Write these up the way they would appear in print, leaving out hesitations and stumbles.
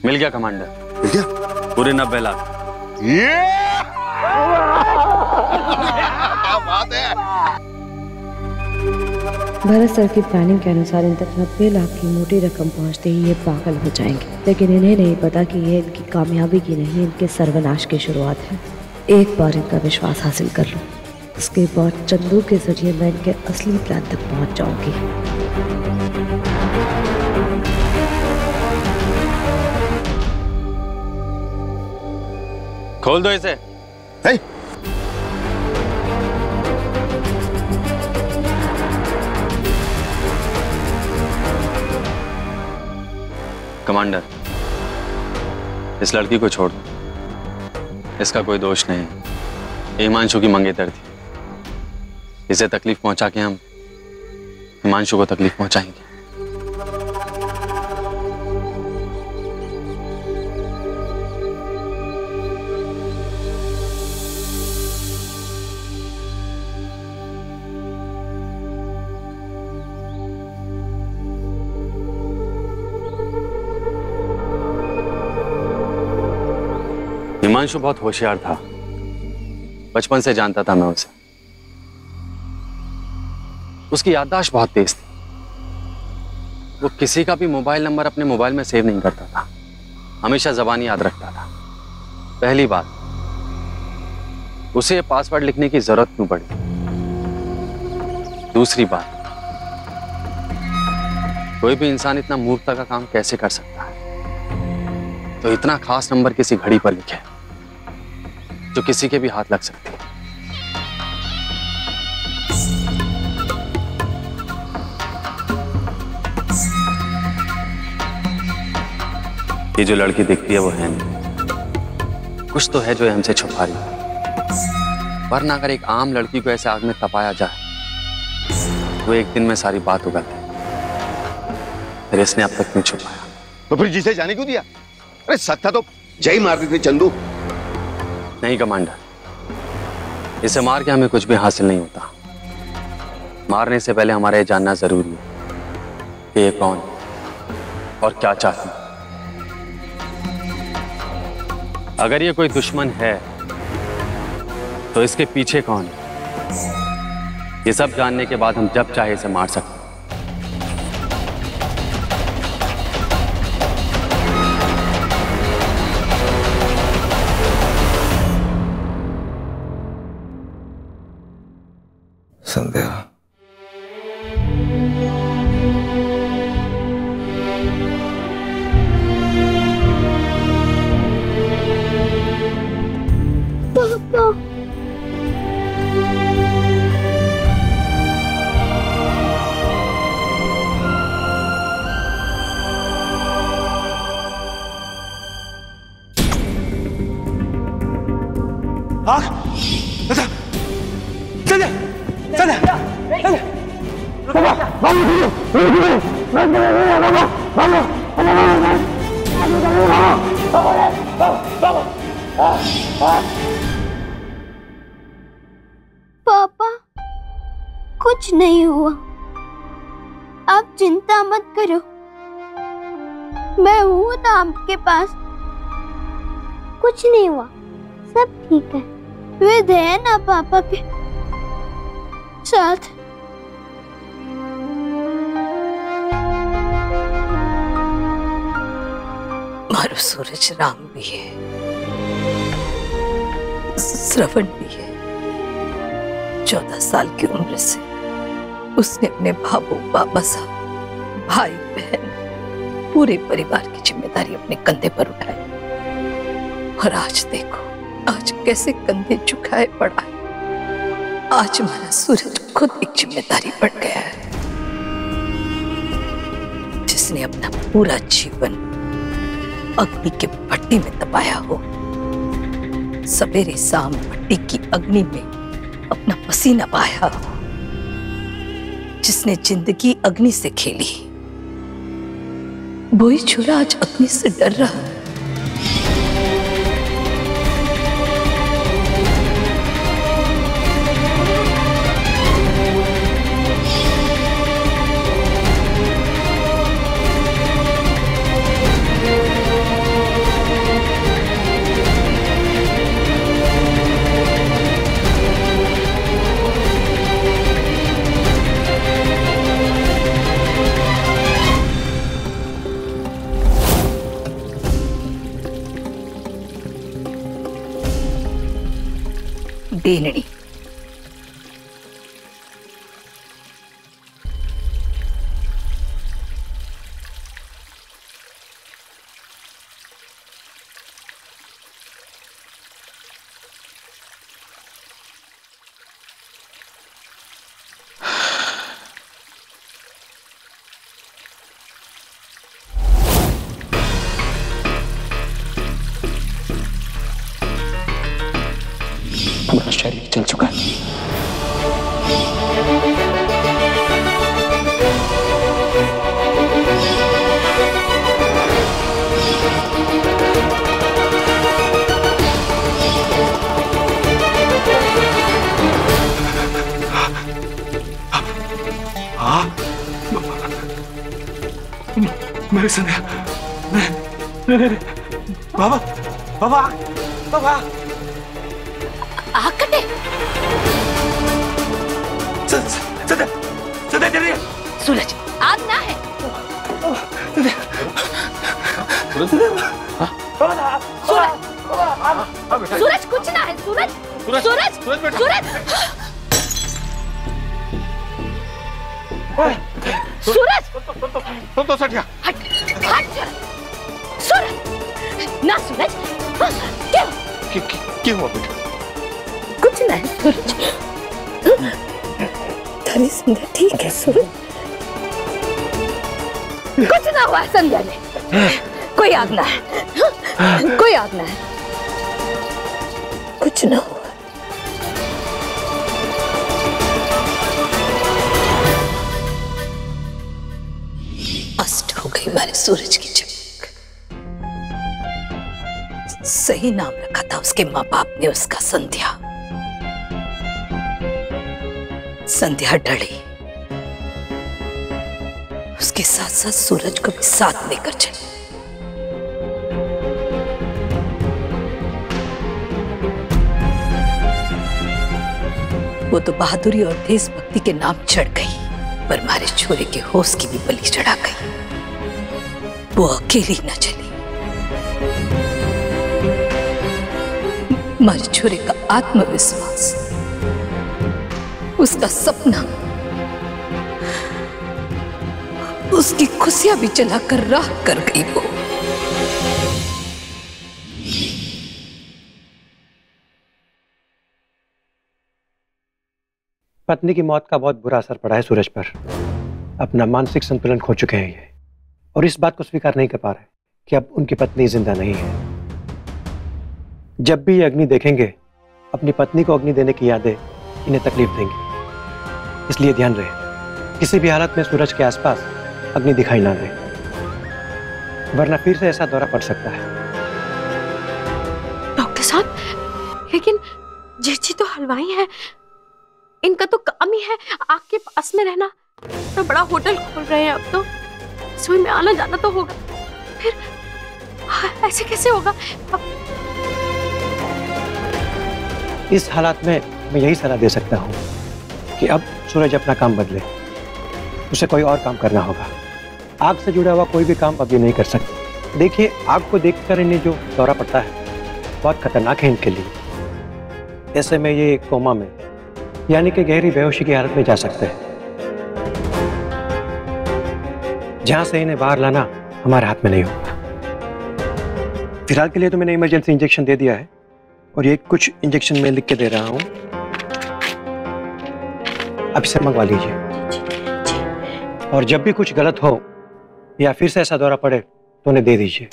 मिल गया कमांडर। मिल गया? पूरे 90 लाख। क्या बात है। भरत सर की प्लानिंग के अनुसार इन तक 90 लाख की मोटी रकम पहुंचते ही ये पागल हो जाएंगे, लेकिन इन्हें नहीं पता कि ये इनकी कामयाबी की नहीं, इनके सर्वनाश की शुरुआत है। एक बार इनका विश्वास हासिल कर लूं, उसके बाद चंदू के जरिए मैं इनके असली प्लान तक पहुंच जाऊंगी। खोल दो इसे। hey! कमांडर, इस लड़की को छोड़ दो, इसका कोई दोष नहीं है। हिमांशु की मंगेतर थी, इसे तकलीफ पहुंचा के हम हिमांशु को तकलीफ पहुंचाएंगे। हिमांशु बहुत होशियार था, बचपन से जानता था मैं उसे। उसकी याददाश्त बहुत तेज थी। वो किसी का भी मोबाइल नंबर अपने मोबाइल में सेव नहीं करता था, हमेशा ज़बानी याद रखता था। पहली बात, उसे पासवर्ड लिखने की जरूरत क्यों पड़ी? दूसरी बात, कोई भी इंसान इतना मूर्खता का काम कैसे कर सकता है? तो इतना खास नंबर किसी घड़ी पर लिखे जो किसी के भी हाथ लग सकती है। ये जो लड़की दिखती है वो है नहीं, कुछ तो है जो हमसे छुपा रही है। वरना अगर एक आम लड़की को ऐसे आग में तपाया जाए तो एक दिन में सारी बात उगल है। फिर इसने अब तक क्यों छुपाया? तो फिर जिसे जाने क्यों दिया? अरे सच था तो जय मार दी थी चंदू। नहीं कमांडर, इसे मार के हमें कुछ भी हासिल नहीं होता। मारने से पहले हमारा ये जानना जरूरी है कि ये कौन और क्या चाहती है। अगर ये कोई दुश्मन है तो इसके पीछे कौन है, ये सब जानने के बाद हम जब चाहे इसे मार सकते हैं। संध्या, पापा, पापा कुछ नहीं हुआ, आप चिंता मत करो, मैं हूँ ना आपके पास। कुछ नहीं हुआ, सब ठीक है। वेद है ना पापा के साथ। मारो सूरज राम भी है, श्रवण भी है। 14 साल की उम्र से उसने अपने बाबू, बाबा साहब, भाई बहन, पूरे परिवार की जिम्मेदारी अपने कंधे पर उठाई। और आज देखो, आज कैसे कंधे झुकाए पड़ा है। आज हमारा सूरज खुद एक जिम्मेदारी बन गया है, जिसने अपना पूरा जीवन अग्नि के भट्टी में तपाया हो। सवेरे शाम भट्टी की अग्नि में अपना पसीना बहाया हो, जिसने जिंदगी अग्नि से खेली। वही छोरा आज अग्नि से डर रहा है। देनड़ी। पूरा शरीर जल चुका है। मेरे संध्या, नहीं, बाबा, बाबा, बाबा, आग कटे। संध्या, संध्या जल्दी। सूरज, आग ना है। सूरज कुछ ना है। सूरज, सूरज, सूरज, सूरज, तो सटिया। हट, हट सूरज, ना सूरज। क्या हुआ बेटा? कुछ ना है सूरज। तेरी संध्या ठीक है सूरज, कुछ ना हुआ संध्या ने। कोई आग ना है, कोई आग ना है, कुछ ना हुआ। अस्त हो गई हमारे सूरज की चमक। सही नाम रखा था उसके माँ बाप ने उसका, संध्या। संध्या डरी, उसके साथ साथ सूरज को भी साथ लेकर चली। वो तो बहादुरी और देशभक्ति के नाम चढ़ गई, पर हमारे छोरे के होश की भी बलि चढ़ा गई। वो अकेली न चली, हमारे छोरे का आत्मविश्वास, उसका सपना, उसकी खुशियां भी जलाकर राख कर गई वो। पत्नी की मौत का बहुत बुरा असर पड़ा है सूरज पर। अपना मानसिक संतुलन खो चुके हैं ये, और इस बात को स्वीकार नहीं कर पा रहे कि अब उनकी पत्नी जिंदा नहीं है। जब भी ये अग्नि देखेंगे, अपनी पत्नी को अग्नि देने की यादें इन्हें तकलीफ देंगी। इसलिए ध्यान रहे, किसी भी हालत में सूरज के आसपास अग्नि दिखाई ना दे, वरना फिर से ऐसा दौरा पड़ सकता है। डॉक्टर साहब, लेकिन जीजी तो हलवाई है, इनका तो काम ही है आग के पास में रहना। तो बड़ा होटल खोल रहे हैं, अब तो रसोई में आना जाना तो होगा, फिर ऐसे कैसे होगा? इस हालात में मैं यही सलाह दे सकता हूँ कि अब सूरज अपना काम बदले, उसे कोई और काम करना होगा। आग से जुड़ा हुआ कोई भी काम अब ये नहीं कर सकते। देखिए, आग को देखकर इन्हें जो दौरा पड़ता है बहुत खतरनाक है इनके लिए। ऐसे में ये कोमा में, यानी कि गहरी बेहोशी की हालत में जा सकते हैं, जहां से इन्हें बाहर लाना हमारे हाथ में नहीं होगा। फिलहाल के लिए तो मैंने इमरजेंसी इंजेक्शन दे दिया है, और ये कुछ इंजेक्शन मैं लिख के दे रहा हूं, अब इसे मंगवा लीजिए। और जब भी कुछ गलत हो या फिर से ऐसा दौरा पड़े तो उन्हें दे दीजिए।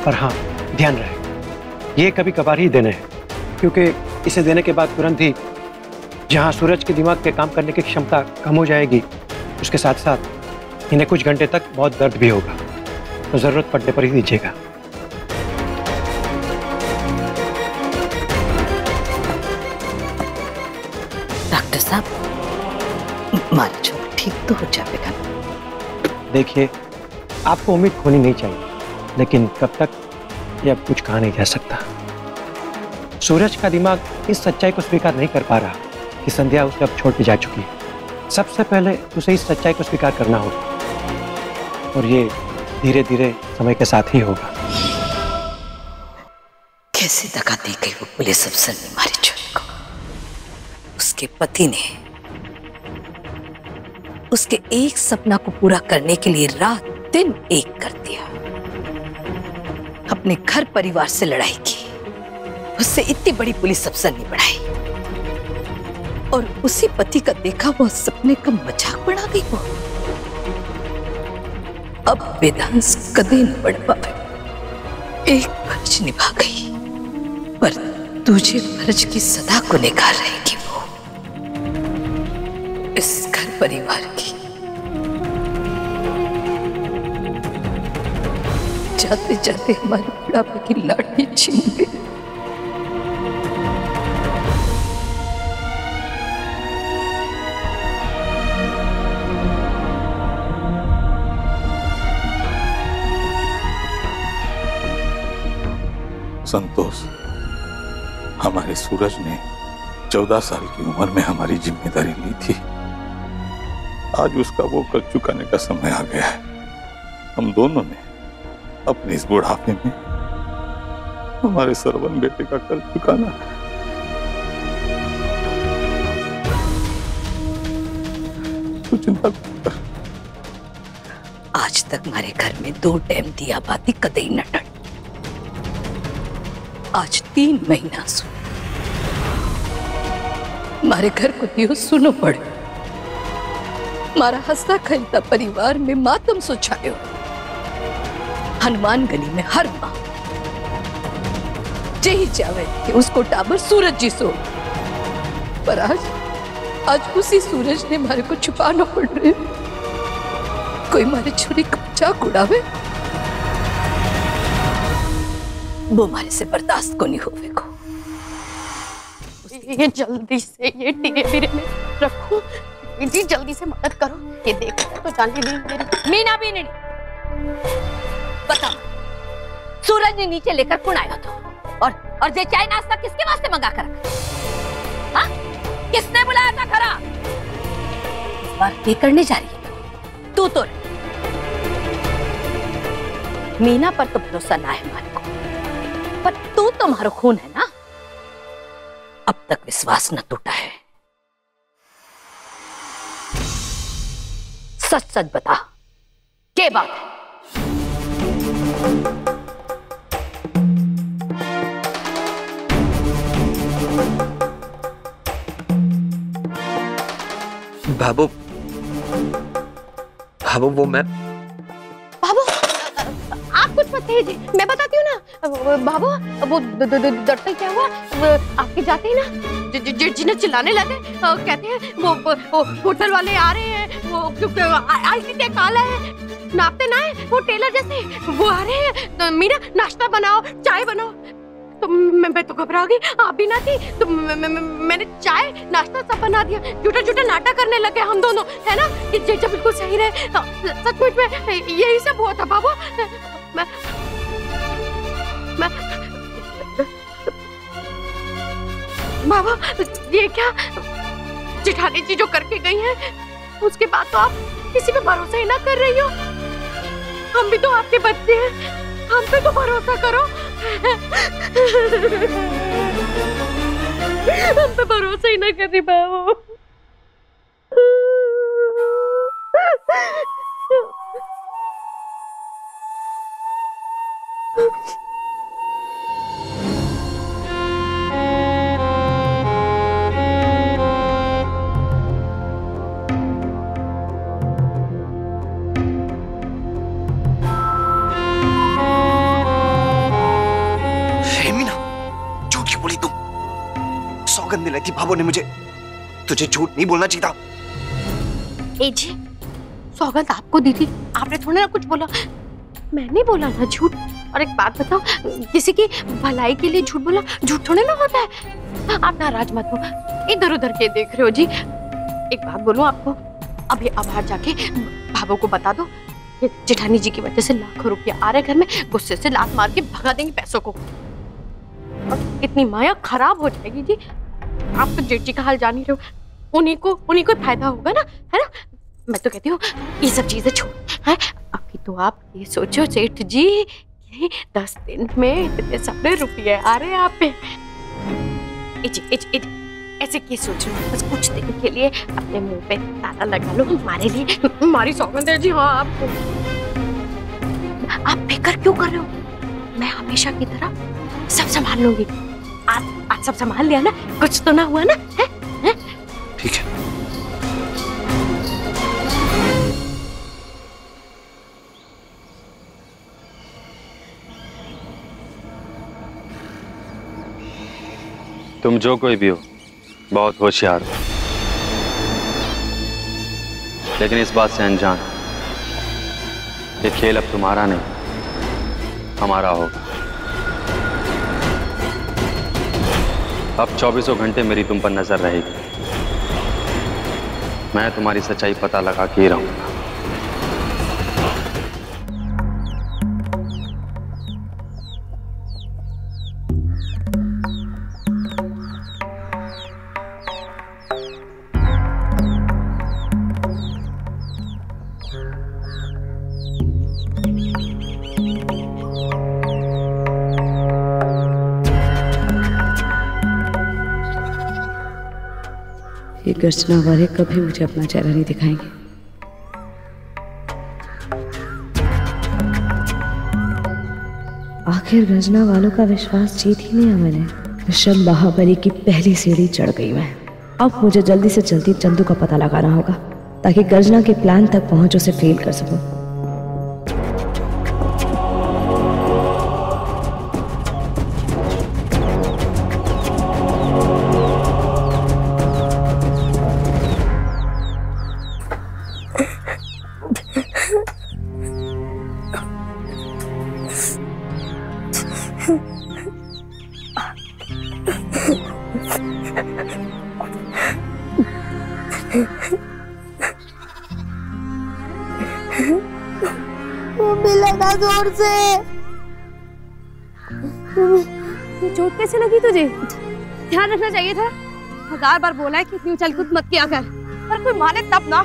पर हाँ, ध्यान रहे, ये कभी कभार ही देने हैं, क्योंकि इसे देने के बाद तुरंत ही जहां सूरज के दिमाग के काम करने की क्षमता कम हो जाएगी, उसके साथ साथ इन्हें कुछ घंटे तक बहुत दर्द भी होगा, तो जरूरत पड़ने पर ही दीजिएगा। डॉक्टर साहब, हमारा छोरा ठीक तो हो जाएगा। देखिए, आपको उम्मीद खोनी नहीं चाहिए, लेकिन कब तक ये अब कुछ कहा नहीं जा सकता। सूरज का दिमाग इस सच्चाई को स्वीकार नहीं कर पा रहा कि संध्या उसे अब छोड़ के जा चुकी है। सबसे पहले उसे इस सच्चाई को स्वीकार करना होगा, और ये धीरे धीरे समय के साथ ही होगा। कैसे दगा दी गई वो पुलिस अफसर ने मारी चुन को। उसके पति ने उसके एक सपना को पूरा करने के लिए रात दिन एक कर दिया। अपने घर परिवार से लड़ाई की, उससे इतनी बड़ी पुलिस अफसर नहीं बढ़ाई, और उसी पति का देखा हुआ सपने का मजाक बना गई वो। अब वेदांश कदे न बढ़ पावे। एक फर्ज निभा गई, पर दूसरे फर्ज की सदा को निकाल रहेगी वो। इस घर परिवार की जाते जाते हमारे बुढ़ापे की लाठी छीन गई। संतोष, हमारे सूरज ने 14 साल की उम्र में हमारी जिम्मेदारी ली थी। आज उसका वो कर्ज चुकाने का समय आ गया है। हम दोनों ने अपने इस बुढ़ापे में हमारे सरवन बेटे का कर्ज चुकाना है। तू चिंता मत कर। आज तक हमारे घर में 2 टाइम दिया बाती कदई न टल। आज 3 महीना सुन हमारे घर को दियो सुनो पड़े। हमारा हंसता खेलता परिवार में मातम सुछायो। हनुमान गली में हर मां यही चाहे कि उसको टाबर सूरज जी सो, पर आज उसी सूरज ने हमारे को छुपाना पड़ रहे। कोई हमारे छुरी का मजाक उड़ावे, वो हमारे से बर्दाश्त को नहीं होवे को। ये जल्दी से ये टीरे वीरे में रखो जी, जल्दी से मदद करो। ये देखो तो जाने नहीं मेरी मीना भी नहीं। बता, सूरज ने नीचे लेकर कौन आया था? और ये चाय नाश्ता किसके वास्ते मंगा कर रखा? हाँ? किसने बुलाया था खरा? इस बार क्या करने जा रही है तू? तो मीना पर तो भरोसा ना है हमारे को, पर तू तो हमारा खून है ना। अब तक विश्वास न टूटा है। सच सच बता, क्या बात है? बाबू, बाबू वो मैं। बाबू आप कुछ मत कहिए, मैं बताती हूँ ना। बाबू वो दरअसल क्या हुआ, आपके जाते ही ना जिन्हें चिल्लाने लगे, कहते हैं वो होटल वाले आ रहे हैं, वो आईसीटी काला है, नापते ना है वो टेलर जैसे, वो आ रहे हैं। तो मीना नाश्ता बनाओ, चाय बनाओ। तो मैं तो घबरा गई, आप भी ना थी, तो मैंने चाय नाश्ता सब बना दिया। झूठा झूठा नाटक करने लगे हम दोनों, है ना, कि चीज़ें बिल्कुल सही रहे। सचमुच में यही सब हुआ था बाबू। बाबा ये क्या जेठानी जी जो करके गई हैं, उसके बाद तो आप किसी पे भरोसा ही ना कर रही हो। हम भी तो आपके बच्चे हैं, हम पे तो भरोसा करो। हम पे भरोसा ही ना कर रही बाबू। सौगंध दिलाई थी भाभो ने मुझे, तुझे झूठ नहीं बोलना चाहिए था। ए जी, सौगंध आपको दी थी, आपने थोड़ा ना कुछ बोला। मैंने बोला ना झूठ। और एक बात बताओ, किसी की भलाई के लिए झूठ बोला झूठ थोड़ा ना होता है। आप नाराज मत हो, इधर उधर के देख रहे हो जी। एक बात बोलूं आपको, अभी बाहर जाके भाभो को बता दो कि जेठानी जी की वजह से लाखों रुपया आ रहे घर में, गुस्से से लात मार के भगा देंगे पैसों को, और इतनी माया खराब हो जाएगी जी। आप तो जेठ जी का हाल जान ही रहे हो, उन्हीं को फायदा होगा ना, है ना। मैं तो कहती हूँ ये सब चीजें छोड़, है अभी तो आप ये सोचो सेठ जी नहीं 10 दिन में इतने सारे रुपये आ रहे हैं आप पे। ऐसे क्या सोच रहे हो? बस कुछ दिन के लिए अपने मुंह पे ताला लगा लो हमारे लिए, हमारी सौगंध है जी। हाँ आपको, आप फिक्र क्यों कर रहे हो? मैं हमेशा की तरह सब संभाल लूंगी। आज सब संभाल लिया ना, कुछ तो ना हुआ ना? है? ठीक है। तुम जो कोई भी हो बहुत होशियार हो, लेकिन इस बात से अनजान ये खेल अब तुम्हारा नहीं हमारा होगा। अब 24 घंटे मेरी तुम पर नजर रहेगी। मैं तुम्हारी सच्चाई पता लगा के ही रहूंगा। ये गर्जना वाले कभी मुझे अपना चेहरा नहीं दिखाएंगे। आखिर गर्जना वालों का विश्वास जीत ही लिया मैंने। विषम महाबली की पहली सीढ़ी चढ़ गई मैं। अब मुझे जल्दी से जल्दी चंदू का पता लगाना होगा ताकि गर्जना के प्लान तक पहुंच उसे फेल कर सकूं। भी लगा जोर से। चोट कैसे लगी तुझे? ध्यान रखना चाहिए था। 1000 बार बोला है कि इतनी उछल कूद मत किया कर, पर कोई माने तब ना।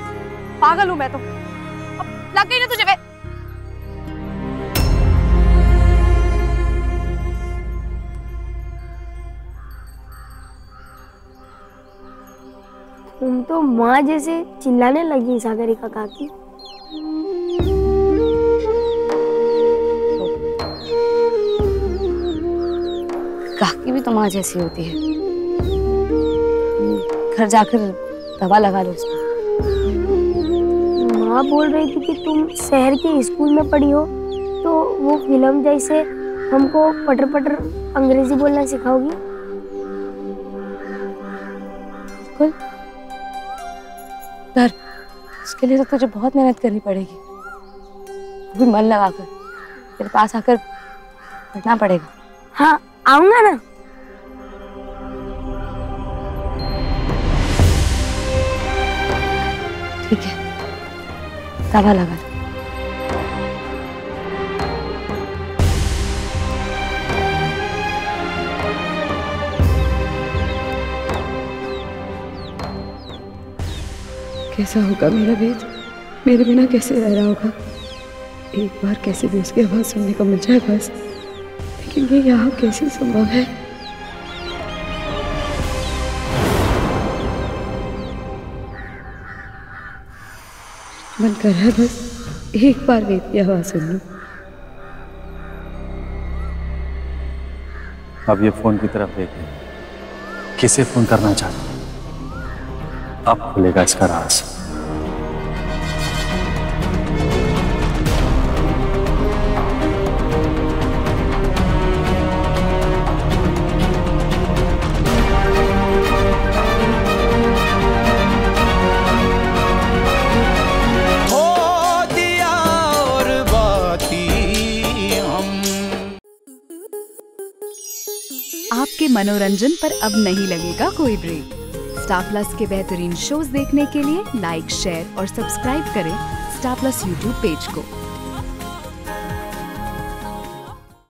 पागल हूं मैं तो। अब लग गई ना तुझे? तुम तो माँ जैसे चिल्लाने लगी सागरिका काकी। काकी भी तो माँ जैसी होती है। घर जाकर दवा लगा लो उसको। माँ बोल रही थी कि तुम शहर के स्कूल में पढ़ी हो तो वो फिल्म जैसे हमको पटर पटर अंग्रेजी बोलना सिखाओगी। पर उसके लिए तो तुझे बहुत मेहनत करनी पड़ेगी। अभी मन लगाकर तेरे पास आकर पढ़ना पड़ेगा। हाँ आऊंगा ना। ठीक है, दवा लगा। कैसा होगा मेरा वेद? मेरे बिना कैसे रह रहा होगा? एक बार कैसे भी उसकी आवाज सुनने को मिल जाए बस। लेकिन ये यहाँ कैसे संभव है? मन कर रहा है बस एक बार वेद की आवाज सुन लूं। अब ये फोन की तरफ देखिए, किसे फोन करना चाहते? अब खुलेगा इसका राज। आपके मनोरंजन पर अब नहीं लगेगा कोई ब्रेक। स्टार प्लस के बेहतरीन शोज देखने के लिए लाइक, शेयर और सब्सक्राइब करें स्टार प्लस यूट्यूब पेज को।